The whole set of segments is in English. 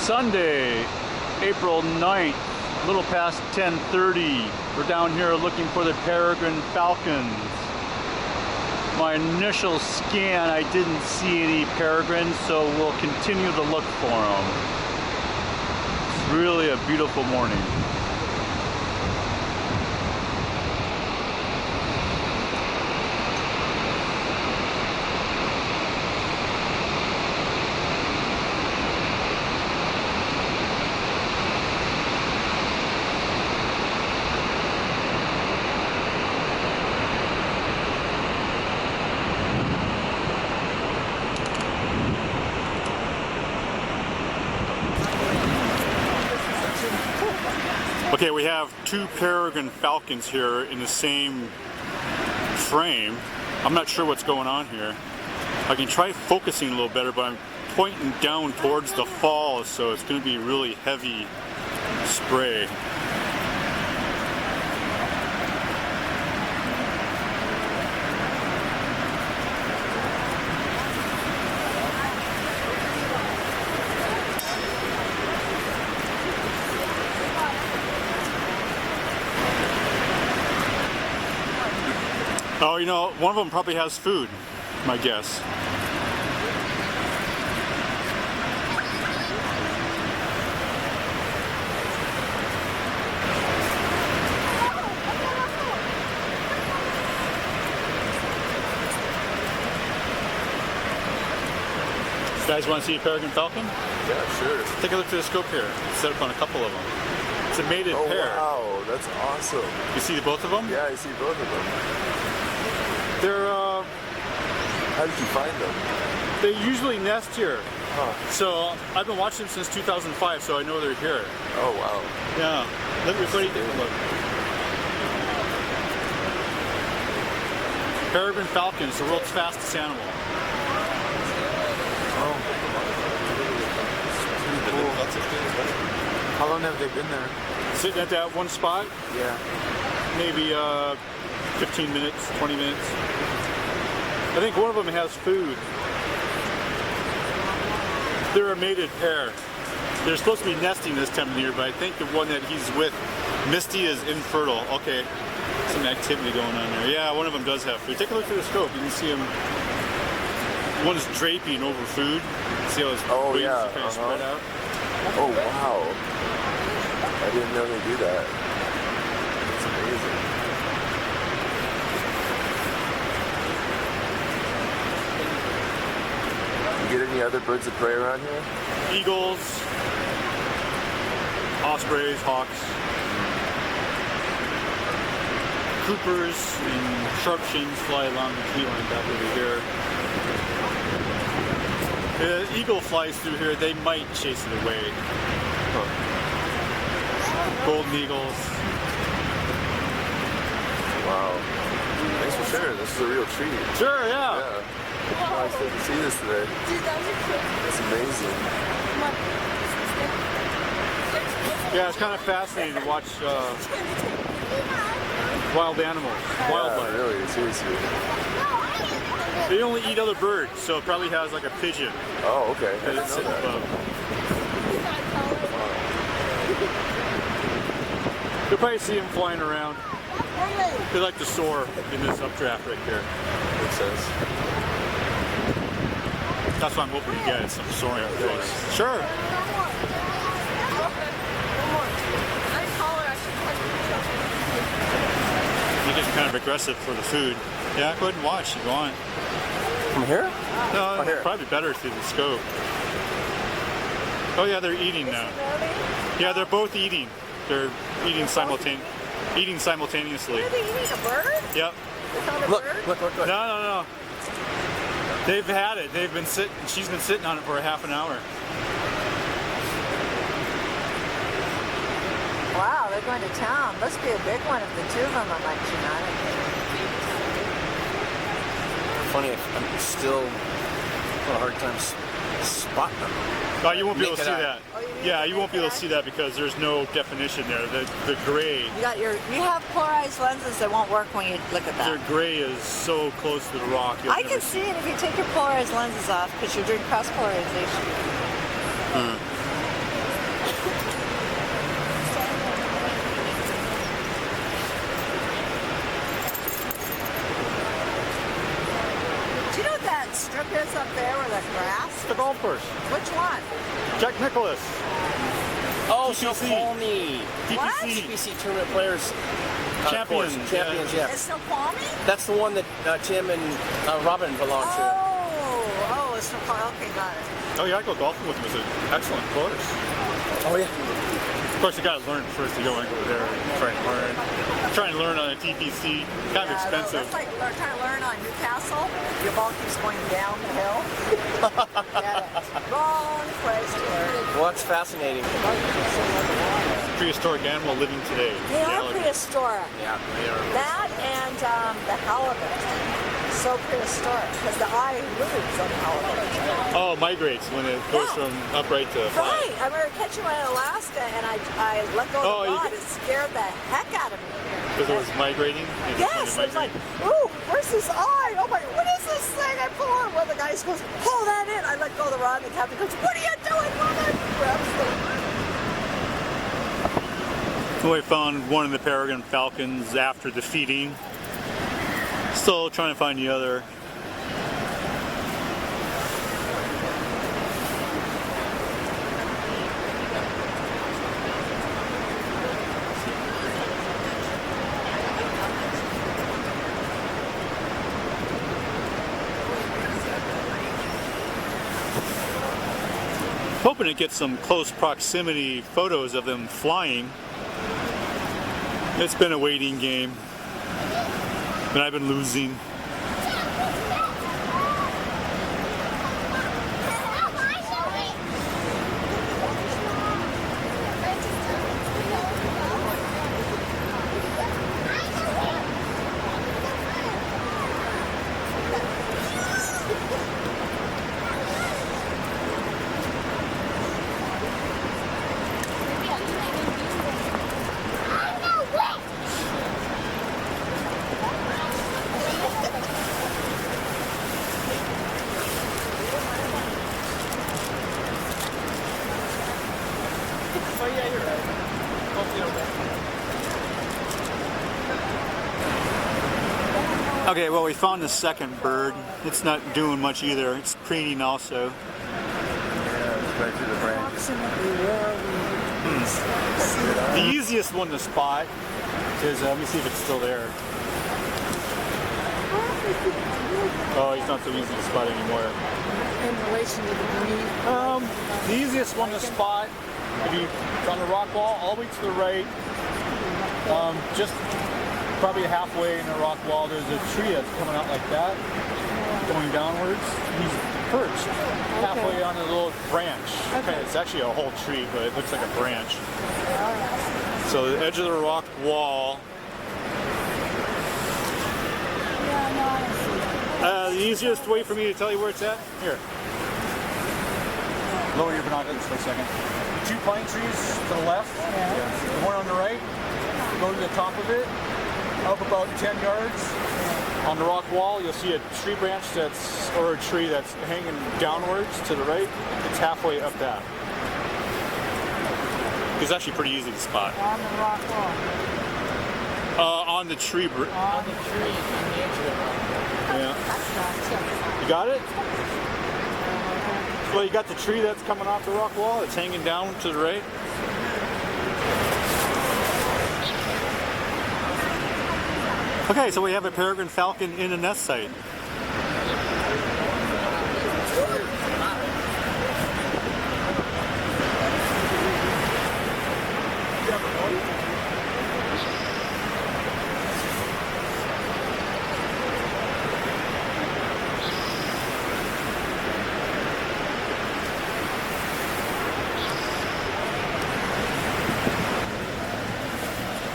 Sunday, April 9th, a little past 10:30. We're down here looking for the Peregrine Falcons. My initial scan, I didn't see any peregrines, so we'll continue to look for them. It's really a beautiful morning. Okay, we have two peregrine falcons here in the same frame. I'm not sure what's going on here. I can try focusing a little better, but I'm pointing down towards the falls, so it's going to be really heavy spray. Oh, you know, one of them probably has food, my guess. You guys want to see a peregrine falcon? Yeah, sure. Take a look through the scope here. Set up on a couple of them. It's a mated pair. Wow, that's awesome. You see both of them? Yeah, I see both of them. They're, How did you find them? they usually nest here. Huh. So I've been watching them since 2005, so I know they're here. Oh, wow. Yeah. Let everybody take a look. Peregrine falcons, the world's fastest animal. Oh. Pretty cool. How long have they been there? Sitting at that one spot, Yeah. maybe 15 minutes, 20 minutes. I think one of them has food. They're a mated pair. They're supposed to be nesting this time of year, but I think the one that he's with, Misty, is infertile. Okay, some activity going on there. Yeah, one of them does have food. Take a look through the scope. You can see him. One is draping over food. See how his wings are kind of spread out? Oh, wow. I didn't know they do that. That's amazing. You get any other birds of prey around here? Eagles, ospreys, hawks, coopers, and sharpshins fly along the tree line back over here. The eagle flies through here, they might chase it away. Golden eagles. Wow. Thanks for sharing. This is a real treat. Sure, yeah. Yeah. Nice to see this today. It's amazing. Yeah, it's kind of fascinating to watch wild animals, wildlife. Really, seriously. They only eat other birds, so it probably has like a pigeon Oh, okay. I that didn't it's know sitting that. above. You'll probably see them flying around. They like to soar in this updraft right here. Makes sense. That's what I'm hoping to get, is some soaring things. Sure. He gets kind of aggressive for the food. Yeah, go ahead and watch. You go on. From here? No, here. probably better through the scope. Oh yeah, they're eating now. Yeah, they're both eating. They're eating simultaneously. Are they eating a bird? Yep. It's not a Look, bird? look. No. They've had it. They've been sitting. She's been sitting on it for a half an hour. Wow, they're going to town. Must be a big one if the two of them are munching on it. Funny, I'm still having a hard time spotting them. Oh, you won't be able to see Naked eye. that. Oh, you need Yeah, the you won't be able to naked see that because there's no definition there. The gray, You have polarized lenses that won't work when you look at their that. gray is so close to the rock. You'll I never can see it if you take your polarized lenses off because you're doing cross polarization. up there with the grass? The golf course. Which one? Jack Nicholas. Oh, TPC. Snoqualmie. What? TPC Tournament Players. Champions. Champions, yeah. It's Snoqualmie? That's the one that Tim and Robin belong to. Oh, it's Snoqualmie. Okay, got it. Oh yeah, I go golfing with him. It's an excellent course. Oh, yeah. Of course, you gotta learn first to go and go there and try and learn. Try and learn on a TPC. Kind of expensive. That's like trying to learn on Newcastle. Your ball keeps going down the hill. Get it. Wrong place to learn. Well, that's fascinating. Prehistoric animal living today. They are Reality. prehistoric. Yeah, they are. That and the halibut. So prehistoric because the eye moves on the halibut. Oh, migrates when it goes Yeah. from upright to flat. Right. I remember catching one in Alaska and I let go of the rod. It scared the heck out of me. Because it was migrating? It Yes, was I was like, migrating? ooh, where's this eye? Oh my, what is this thing? I pull on one of the guys goes, pull that in. I let go of the rod and the captain goes, what are you doing, woman? Grabs the So I found one of the Peregrine Falcons after the feeding. Still trying to find the other. Hoping to get some close proximity photos of them flying. It's been a waiting game, and I've been losing. Oh, yeah, you're right. Okay, well, we found the second bird. It's not doing much either. It's preening also. Yeah, it's right through the branch. approximately where The easiest one to spot is, let me see if it's still there. Oh, he's not so easy to spot anymore. in relation to the breed. The easiest one to spot, if you on the rock wall, all the way to the right, just probably halfway in the rock wall, there's a tree that's coming out like that, going downwards. He's perched halfway on a little branch. Okay, it's actually a whole tree, but it looks like a branch. So the edge of the rock wall. The easiest way for me to tell you where it's at, here. Lower your binoculars for a second. Two pine trees to the left, the one on the right, go to the top of it, up about 10 yards. On the rock wall, you'll see a tree branch or a tree that's hanging downwards to the right. It's halfway up that. It's actually pretty easy to spot. On the rock wall. On the tree. On the tree, on the edge of the rock. Yeah. You got it? Well, you got the tree that's coming off the rock wall. It's hanging down to the right. Okay, so we have a peregrine falcon in a nest site.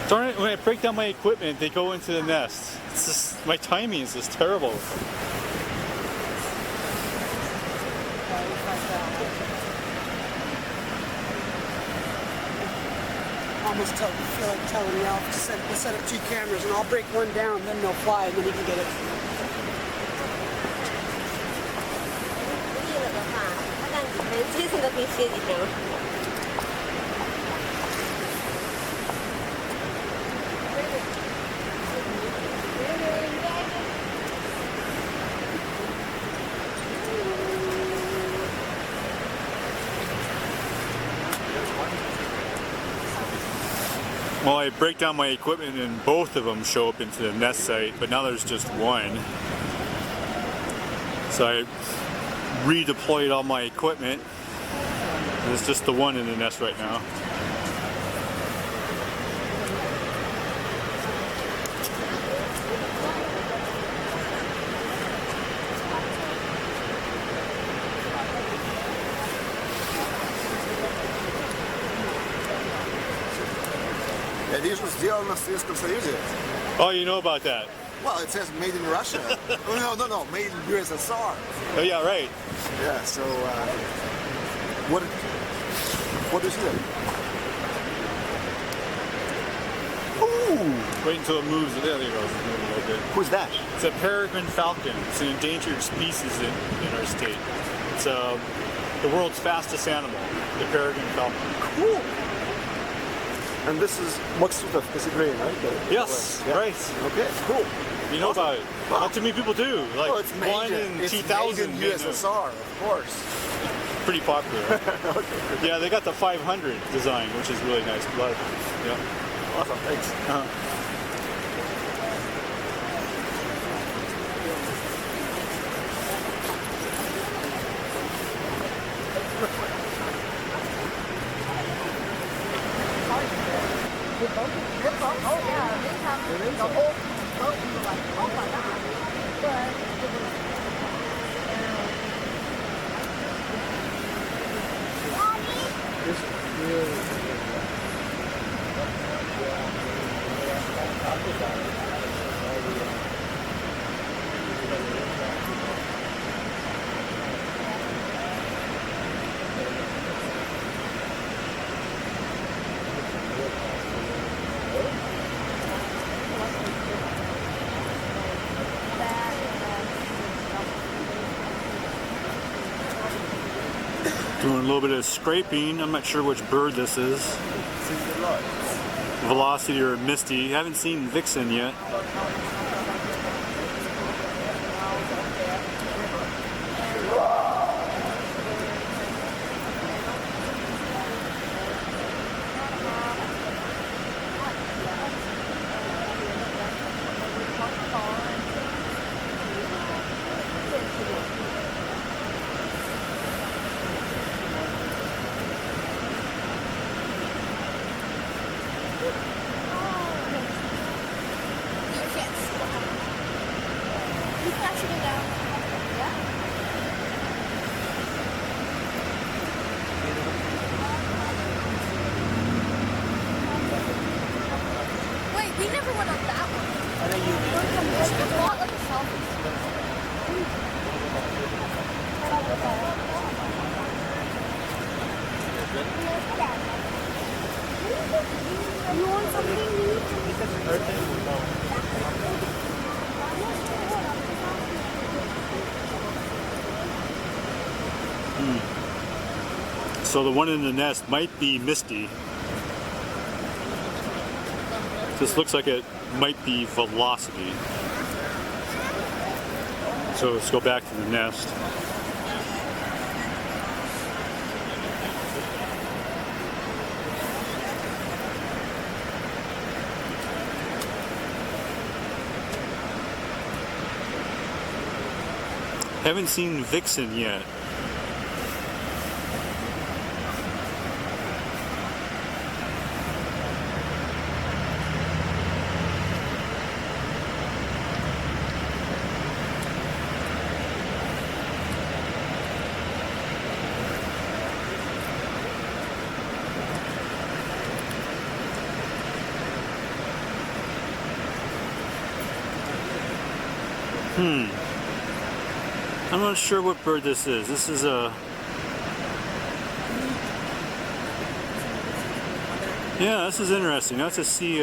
Darn it, when I break down my equipment, they go into the nest. It's just, my timing is just terrible. Almost feel like telling Ralph to set up 2 cameras and I'll break one down, then they'll fly and then he can get it. Well, I break down my equipment and both of them show up into the nest site, but now there's just one. So I redeployed all my equipment. There's just the one in the nest right now. Я вижу, сделано в Советском Союзе. Oh, you know about that? Well, it says made in Russia. Oh, no, made in USSR. Oh yeah, right. Yeah, so what is it? Ooh! Wait until it moves. There you go. It's moving a little bit. Who's that? It's a peregrine falcon. It's an endangered species in our state. It's the world's fastest animal, the peregrine falcon. Cool. And this is what sort of is it green, right? Yes, yeah. Right. Okay, cool. You know about it. Not too many people do. Like Oh, it's made 1 in it's 2,000. made in USSR, of course. Pretty popular. Okay. Yeah, they got the 500 design, which is really nice. Yeah. Awesome, thanks. Oh yeah, they have the whole boat. We were like, oh my god. But it was. This is really Doing a little bit of scraping. I'm not sure which bird this is. Velocity or Misty. I haven't seen Vixen yet. Wait, we never went on that one. It's just a lot like a selfie. You want So the one in the nest might be Misty. This looks like it might be Velocity. So let's go back to the nest. Haven't seen Vixen yet. I'm not sure what bird this is. This is a... Yeah, this is interesting. I have to see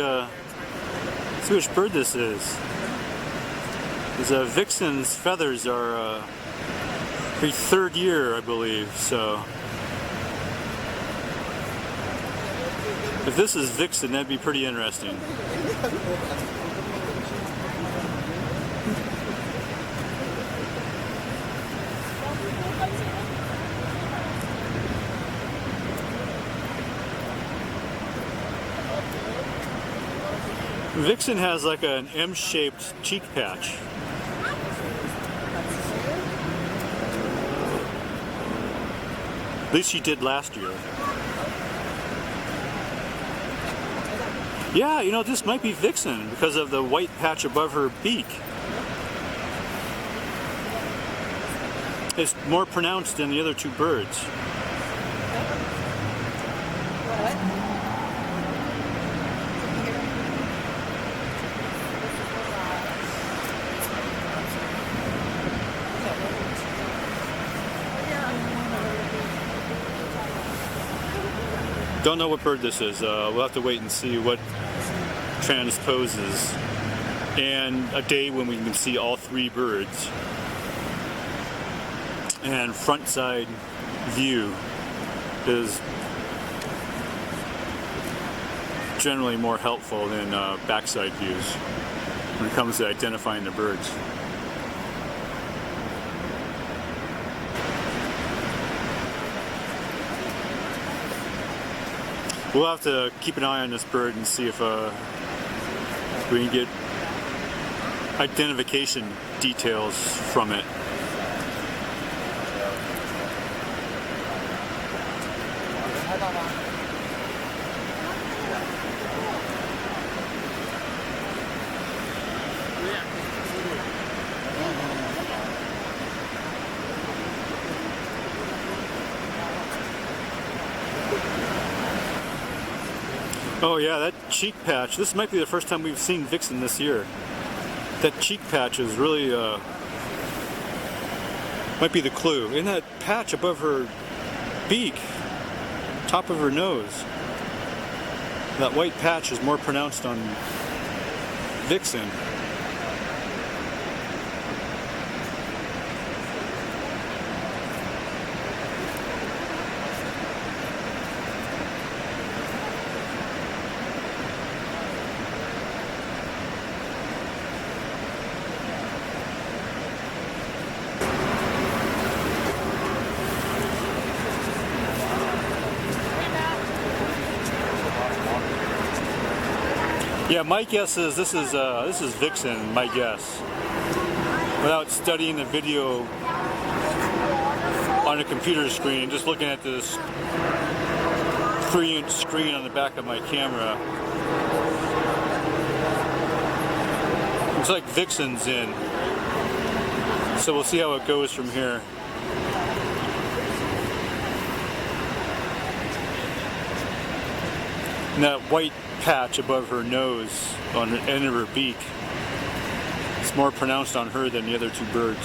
which bird this is. Because Vixen's feathers are every 3rd year, I believe, so... If this is Vixen, that'd be pretty interesting. Vixen has like an M-shaped cheek patch. At least she did last year. Yeah, you know, this might be Vixen because of the white patch above her beak. It's more pronounced than the other two birds. Don't know what bird this is. We'll have to wait and see what transposes, and a day when we can see all three birds. And front side view is generally more helpful than backside views when it comes to identifying the birds. We'll have to keep an eye on this bird and see if we can get identification details from it. Oh yeah, that cheek patch. This might be the first time we've seen Vixen this year. That cheek patch is really, might be the clue. And that patch above her beak, top of her nose. That white patch is more pronounced on Vixen. Yeah, my guess is this is Vixen. My guess, without studying the video on a computer screen, just looking at this 3-inch screen on the back of my camera, looks like Vixen's in. So we'll see how it goes from here. And that white patch above her nose on the end of her beak, it's more pronounced on her than the other two birds.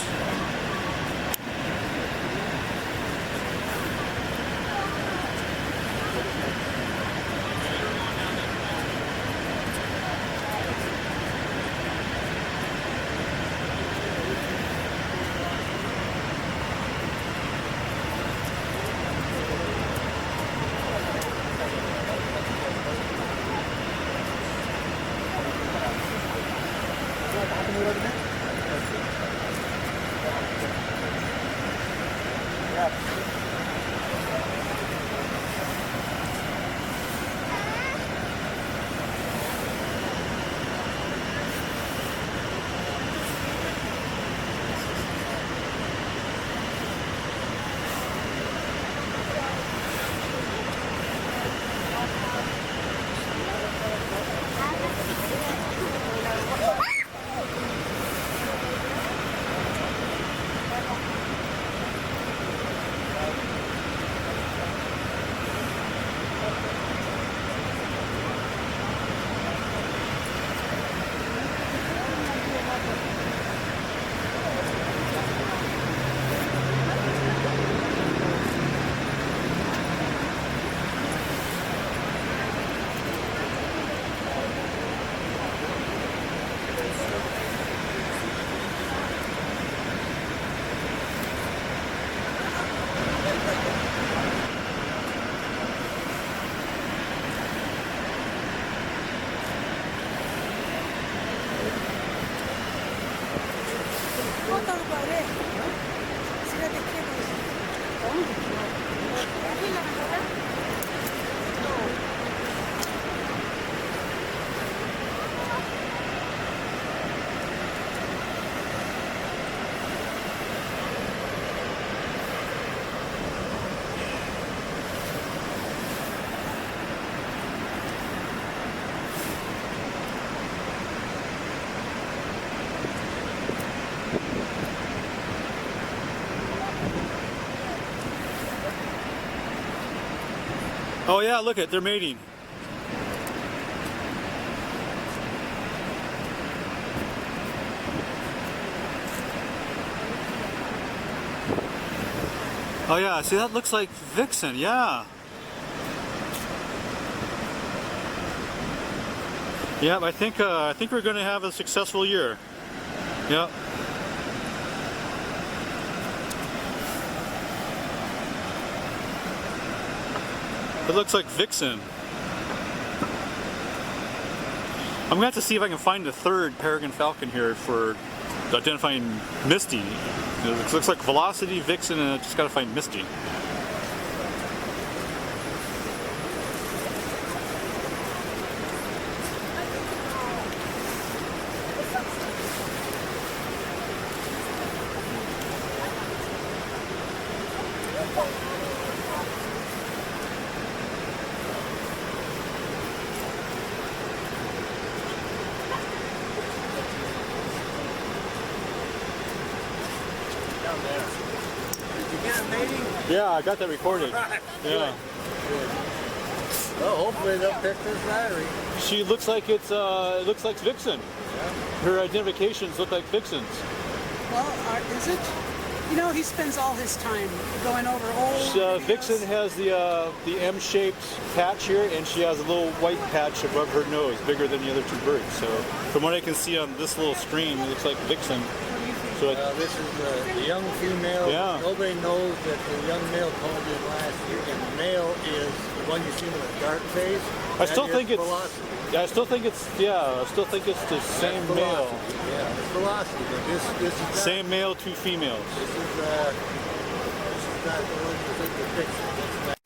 Oh yeah, look at they're mating. Oh yeah, see that looks like Vixen, yeah. Yep, I think we're going to have a successful year. Yep. It looks like Vixen. I'm going to have to see if I can find a third peregrine falcon here for identifying Misty. It looks like Velocity, Vixen, and I just got to find Misty. Yeah, I got that recorded. Right. Yeah. Good. Well, hopefully they'll pick this battery. She looks like it looks like Vixen. Yeah. Her identifications look like Vixen's. Well, is it? You know, he spends all his time going over old videos. Vixen has the M-shaped patch here, and she has a little white patch above her nose, bigger than the other two birds. So, from what I can see on this little screen, it looks like Vixen. So this is the young female. Yeah. Nobody knows that the young male called in last year, and the male is the one you see with a dark face. I still think it's. Velocity. Yeah, I still think it's. Yeah, I still think it's the same That's male. Velocity. Yeah, it's Velocity. But this is Same male, two females. This is not the one you think the Vixen.